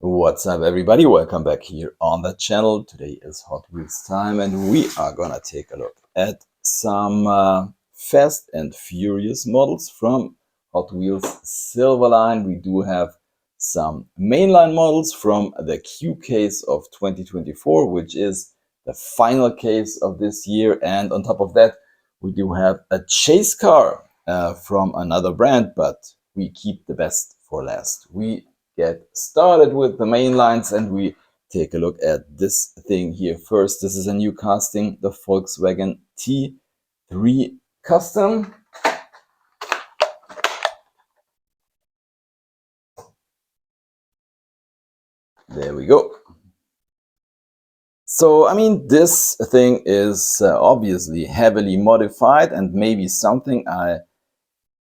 What's up, everybody? Welcome back here on the channel. Today is Hot Wheels time, and we are gonna take a look at some Fast and Furious models from Hot Wheels Silver Line. We do have some mainline models from the Q case of 2024, which is the final case of this year. And on top of that, we do have a chase car from another brand, but we keep the best for last. We get started with the main lines and we take a look at this thing here first. This is a new casting, the Volkswagen T3 Custom. There we go. So, I mean, this thing is obviously heavily modified and maybe something I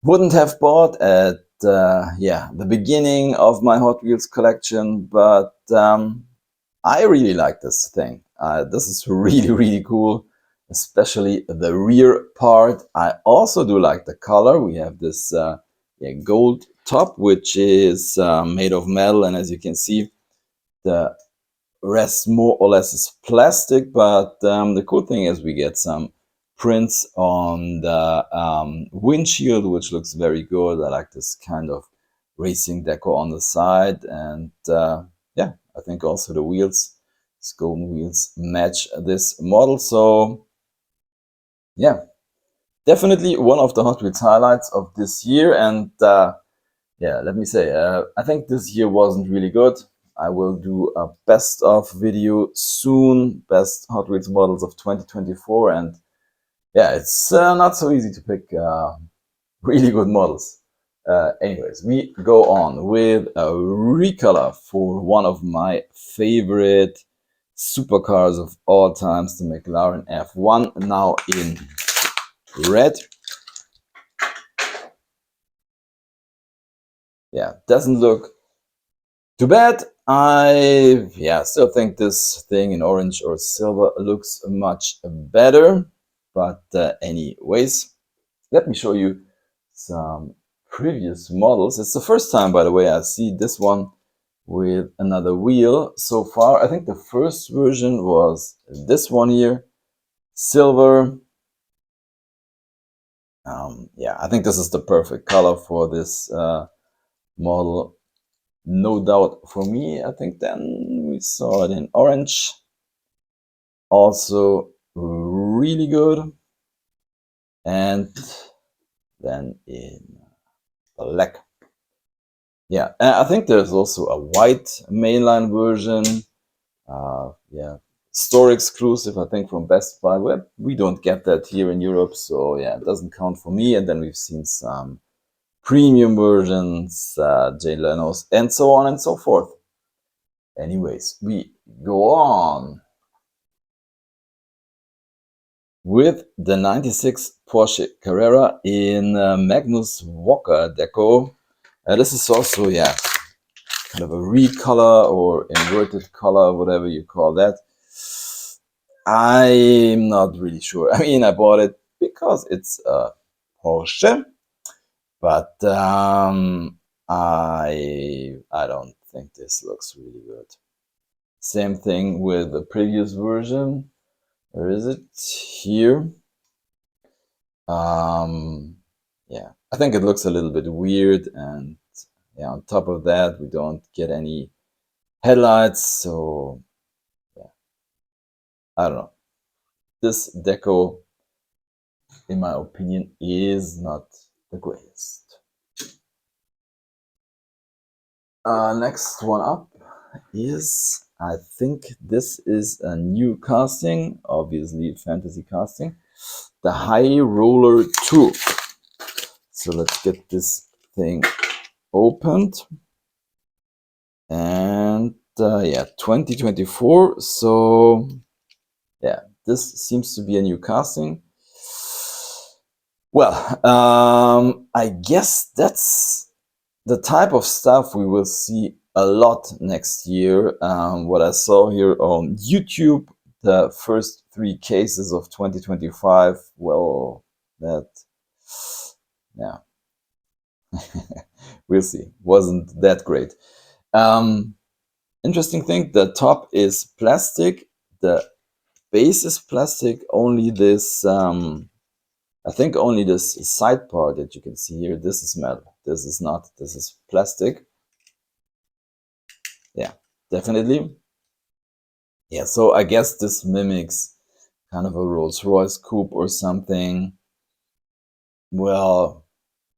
wouldn't have bought at the beginning of my Hot Wheels collection, but I really like this thing. This is really cool, especially the rear part. I also do like the color. We have this gold top, which is made of metal, and as you can see, the rest more or less is plastic, but the cool thing is we get some prints on the windshield, which looks very good. I like this kind of racing deco on the side, and yeah, I think also the wheels, these golden wheels, match this model. So yeah, definitely one of the Hot Wheels highlights of this year. And yeah, let me say, I think this year wasn't really good. I will do a best of video soon, best Hot Wheels models of 2024, and yeah, it's not so easy to pick really good models. Anyways, we go on with a recolor for one of my favorite supercars of all times, the McLaren F1, now in red. Yeah, doesn't look too bad. I still think this thing in orange or silver looks much better. But anyways, let me show you some previous models. It's the first time, by the way, I see this one with another wheel so far. I think the first version was this one here, silver. Yeah, I think this is the perfect color for this model. No doubt for me. I think then we saw it in orange. Also really good. And then in black. Yeah, I think there's also a white mainline version. Yeah, store exclusive, I think, from Best Buy. We don't get that here in Europe, so yeah, it doesn't count for me. And then we've seen some premium versions, Jay Leno's, and so on and so forth. Anyways, we go on with the 96 Porsche Carrera in Magnus Walker deco. This is also, yeah, kind of a recolor or inverted color, whatever you call that. I'm not really sure. I mean, I bought it because it's a Porsche, but I don't think this looks really good. Same thing with the previous version. Where is it? Here. Yeah, I think it looks a little bit weird, and yeah, on top of that, we don't get any headlights, so yeah, I don't know. This deco, in my opinion, is not the greatest. Next one up is, I think this is a new casting, obviously fantasy casting, the High Roller 2. So let's get this thing opened. And yeah, 2024. So yeah, this seems to be a new casting. Well, I guess that's the type of stuff we will see a lot next year. What I saw here on YouTube, the first 3 cases of 2025, well, that, yeah, we'll see. Wasn't that great. Interesting thing, the top is plastic, the base is plastic, only this, I think only this side part that you can see here, this is metal, this is not, this is plastic. Yeah, definitely. Yeah, so I guess this mimics kind of a Rolls-Royce coupe or something. Well,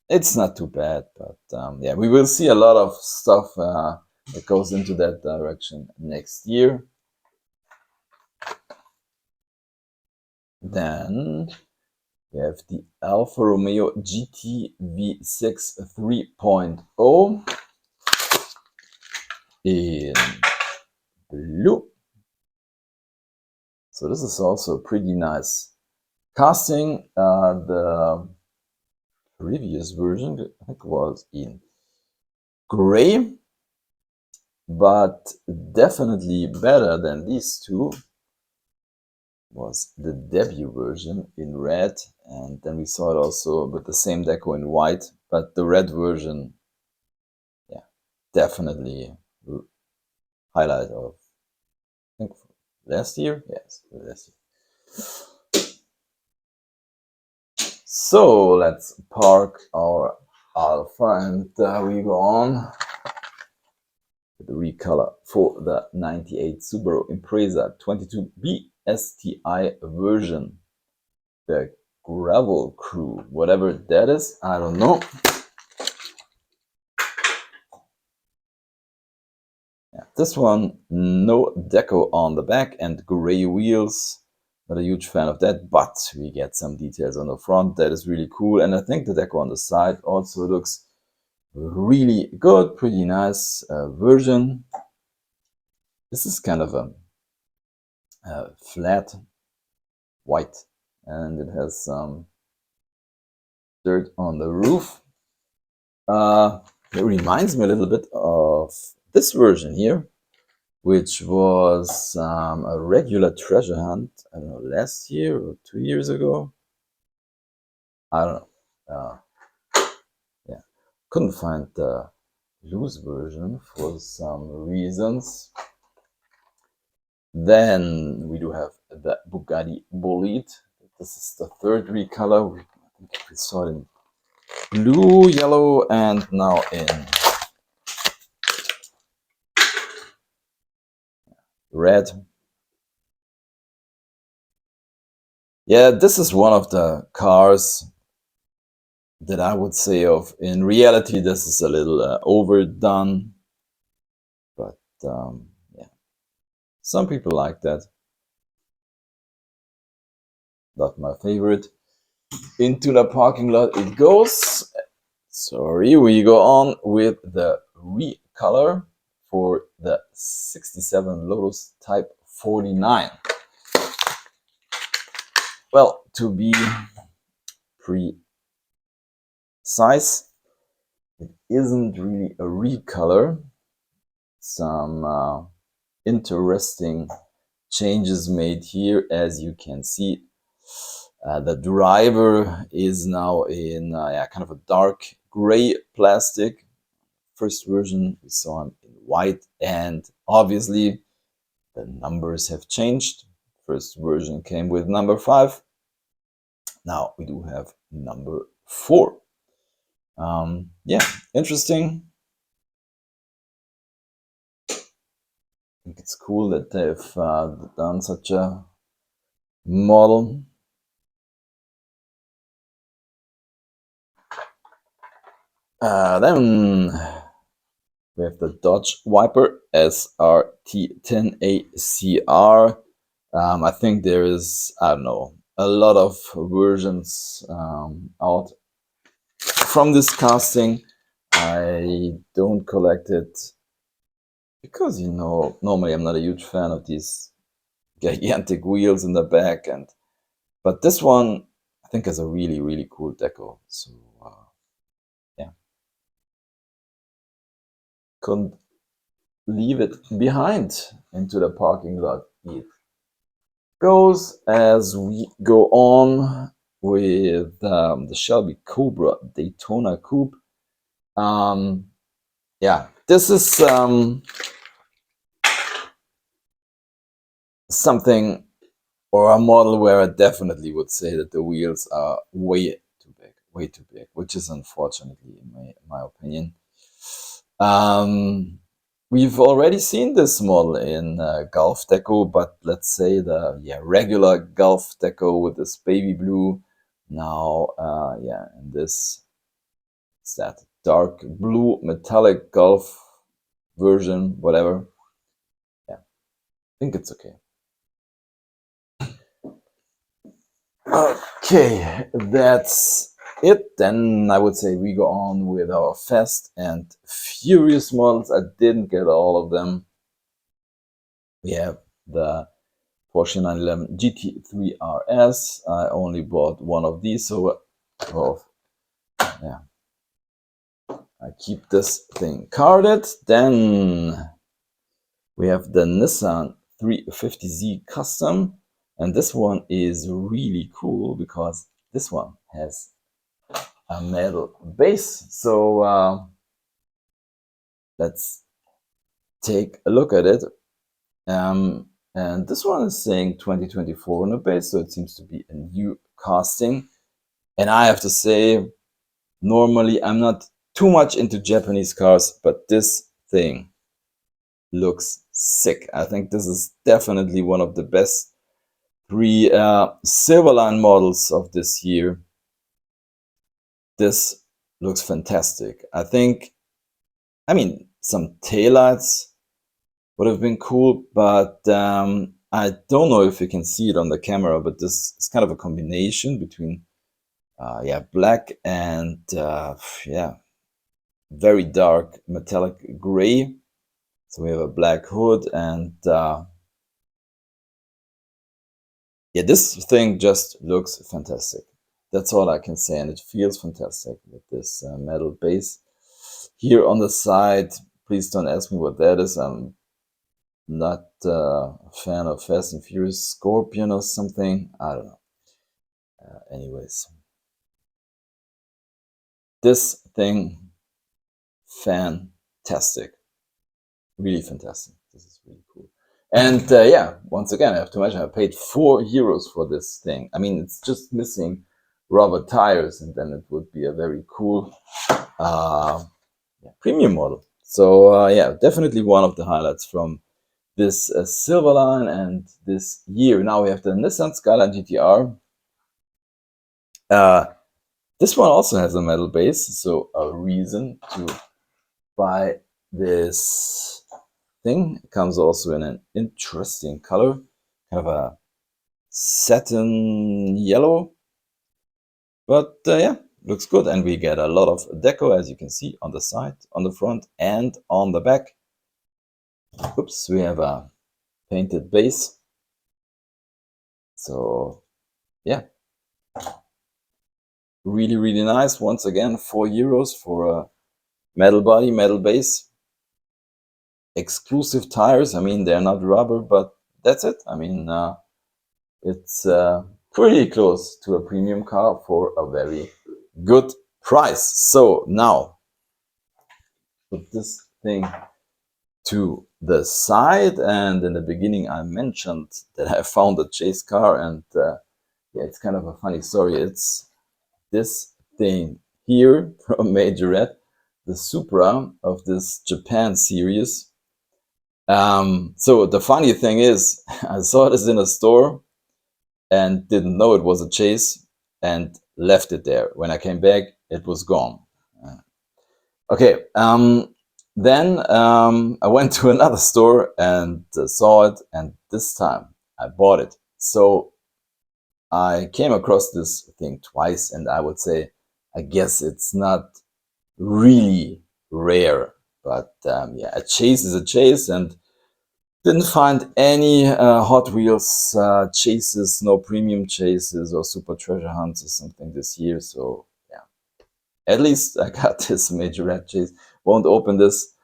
it's not too bad, but yeah, we will see a lot of stuff that goes into that direction next year. Then we have the Alfa Romeo GT V6 3.0 in blue. So this is also a pretty nice casting. The previous version, I think, was in gray, but definitely better than these two was the debut version in red, and then we saw it also with the same deco in white, but the red version, yeah, definitely highlight of, I think, last year. Yes, last year. So let's park our Alfa and we go on with the recolor for the 98 Subaru Impreza 22B STi-Version. The Gravel Crew, whatever that is, I don't know. Yeah, this one, no deco on the back and gray wheels. Not a huge fan of that, but we get some details on the front. That is really cool. And I think the deco on the side also looks really good, pretty nice version. This is kind of a flat white, and it has some dirt on the roof. It reminds me a little bit of this version here, which was a regular treasure hunt, I don't know, last year or 2 years ago. I don't know. Yeah, couldn't find the loose version for some reasons. Then we do have the Bugatti Bolide. This is the third recolor. I think we saw it in blue, yellow, and now in red. Yeah, this is one of the cars that I would say of. In reality, this is a little overdone, but yeah, some people like that. Not my favorite. Into the parking lot it goes. Sorry, we go on with the recolor for the 67 Lotus Type 49. Well, to be precise, it isn't really a recolor. Some interesting changes made here, as you can see. The driver is now in yeah, kind of a dark gray plastic. First version we saw him in white, and obviously the numbers have changed. First version came with number 5. Now we do have number 4. Yeah, interesting. I think it's cool that they've done such a model. Then we have the Dodge Viper SRT10ACR. I think there is, I don't know, a lot of versions out from this casting. I don't collect it because, you know, normally I'm not a huge fan of these gigantic wheels in the back, but this one I think has a really, really cool deco. So yeah, couldn't leave it behind into the parking lot. It goes as we go on with the Shelby Cobra Daytona Coupe. Yeah, this is something or a model where I definitely would say that the wheels are way too big, which is unfortunately in my opinion. We've already seen this model in Gulf Deco, but let's say the regular Gulf Deco with this baby blue. Now, in this, it's that dark blue metallic Gulf version, whatever. Yeah, I think it's okay. Okay, that's it. Then I would say we go on with our Fast and Furious models. I didn't get all of them. We have the Porsche 911 GT3 RS. I only bought one of these, so yeah, I keep this thing carded. Then we have the Nissan 350Z Custom, and this one is really cool because this one has a metal base. So let's take a look at it. And this one is saying 2024 on the base, so it seems to be a new casting. And I have to say, normally I'm not too much into Japanese cars, but this thing looks sick. I think this is definitely one of the best three Silver Line models of this year. This looks fantastic. I mean, some taillights would have been cool, but I don't know if you can see it on the camera, but this is kind of a combination between black and very dark metallic gray. So we have a black hood, and this thing just looks fantastic. That's all I can say, and it feels fantastic with this metal base. Here on the side, please don't ask me what that is. I'm not a fan of Fast and Furious Scorpion or something. I don't know. Anyways, this thing, fantastic. Really fantastic. This is really cool. And once again, I have to mention, I paid €4 for this thing. I mean, it's just missing rubber tires, and then it would be a very cool premium model. So definitely one of the highlights from this Silver Line and this year. Now we have the Nissan Skyline GTR. This one also has a metal base, so a reason to buy this thing. It comes also in an interesting color, kind of a satin yellow. But looks good, and we get a lot of deco, as you can see, on the side, on the front, and on the back. Oops, we have a painted base. So yeah, really, really nice. Once again, €4 for a metal body, metal base. Exclusive tires. I mean, they're not rubber, but that's it. I mean, it's pretty close to a premium car for a very good price. So now, put this thing to the side, and in the beginning I mentioned that I found a chase car, and it's kind of a funny story. It's this thing here from Majorette, the Supra of this Japan series. So the funny thing is, I saw this in a store and didn't know it was a chase and left it there. When I came back, it was gone. Okay, then I went to another store and saw it, and this time I bought it. So I came across this thing twice, and I would say, I guess it's not really rare, but a chase is a chase, and didn't find any Hot Wheels chases, no premium chases or super treasure hunts or something this year. So yeah, at least I got this Majorette chase. Won't open this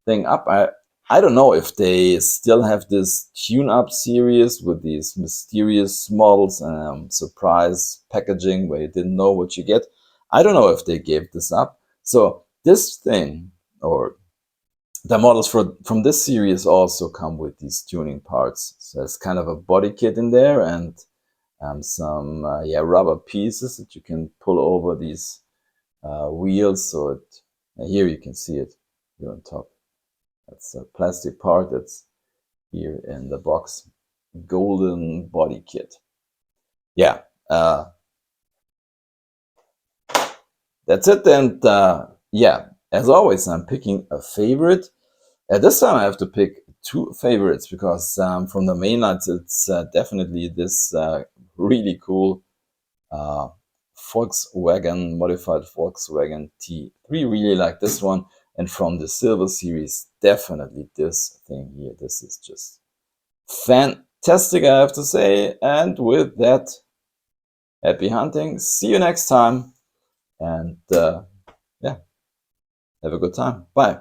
thing up. I don't know if they still have this tune-up series with these mysterious models and surprise packaging where you didn't know what you get. I don't know if they gave this up. So this thing, or The models from this series also come with these tuning parts. So there's kind of a body kit in there, and some rubber pieces that you can pull over these wheels. So here you can see it here on top. That's a plastic part that's here in the box. Golden body kit. Yeah, that's it. And yeah, as always, I'm picking a favorite. At this time, I have to pick two favorites because from the mainlines, it's definitely this really cool Volkswagen, modified Volkswagen T3. Really like this one. And from the Silver Series, definitely this thing here. This is just fantastic, I have to say. And with that, happy hunting. See you next time. And yeah, have a good time. Bye.